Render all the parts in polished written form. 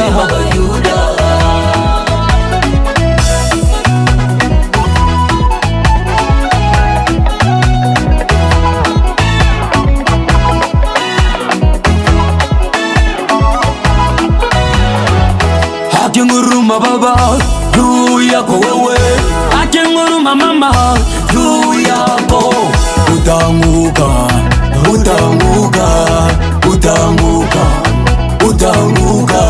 Simba wa Yuda. Akinguruma baba juu yako wewe, akinguruma mama juu yako, utaanguka, utaanguka, utaanguka, utaanguka.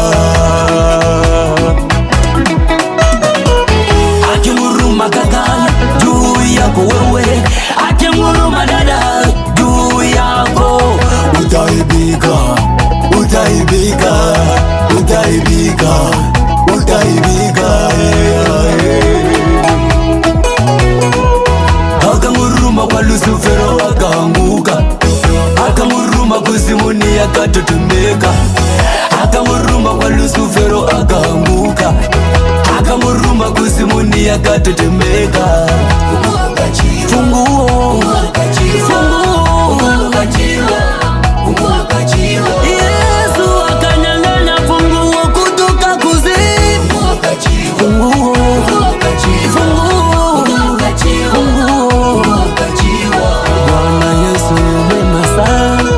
Akinguruma kaka juu yako wewe, akinguruma dada juu yako, utaibika, utaibika, utaibika, utaibika. Akamuruma kwa Lusifero akaanguka, akamuruma kuzimuni akatetemeka, akamuruma kwa Lusifero akaanguka, akamuruma kuzimuni akatetemeka. Funguo, Yesu akanyang'anya funguo kutoka kuzimu. Funguo, Bwana Yesu mwema sana,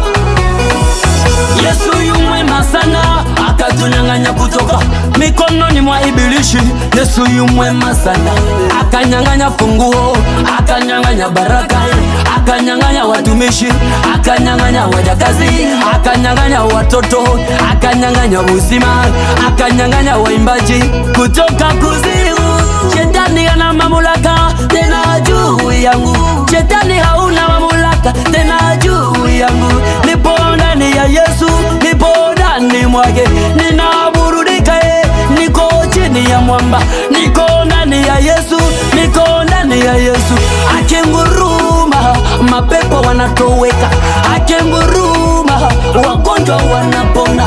Yesu yu mwema sana, akatunyang'anya kutoka mikononi mwa ibilishi. Yesu yu mwema sana, akanyang'anya funguo, akanyang'anya baraka, akanyang'anya watumishi, akanyang'anya wajakazi, akanyang'anya watoto, akanyang'anya uzima, akanyang'anya waimbaji kutoka kuzimu. Shetani ana mamlaka tena juu yangu, shetani hauna mamlaka tena juu yangu. Nipo ndani ya Yesu, nipo ndani mwake, ninaburudika, niko chini ya mwamba, niko ndani ya Yesu, niko ndani ya Yesu. Akinguruma mapepo wanatoweka, akinguruma wagonjwa wanapona,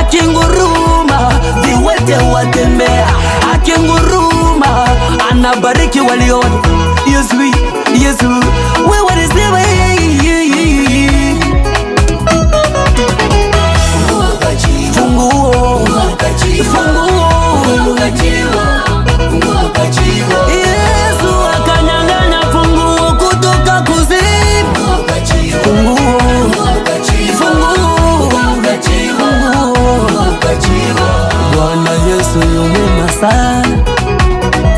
akinguruma viwete watembea, akinguruma anabariki walio. Yesu, Yesu wewe ni Simba. Yesu akanyang'anya funguo kutoka kuzimu. Bwana Yesu yu mwema sana.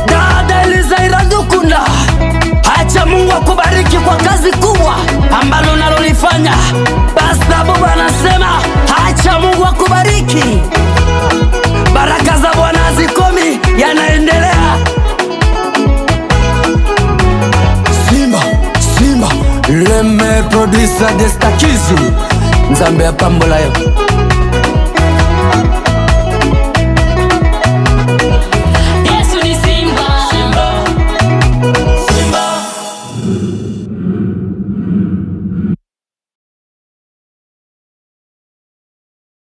Dada Elizaira Dukunda, acha Mungu akubariki kwa kazi kubwa ambalo nalolifanya. Pastor Bob anasema acha Mungu akubariki. Baraka za Bwana zikomi, yanaendelea. Simba Leme producer Destakizu Nzambe ya pambola yo.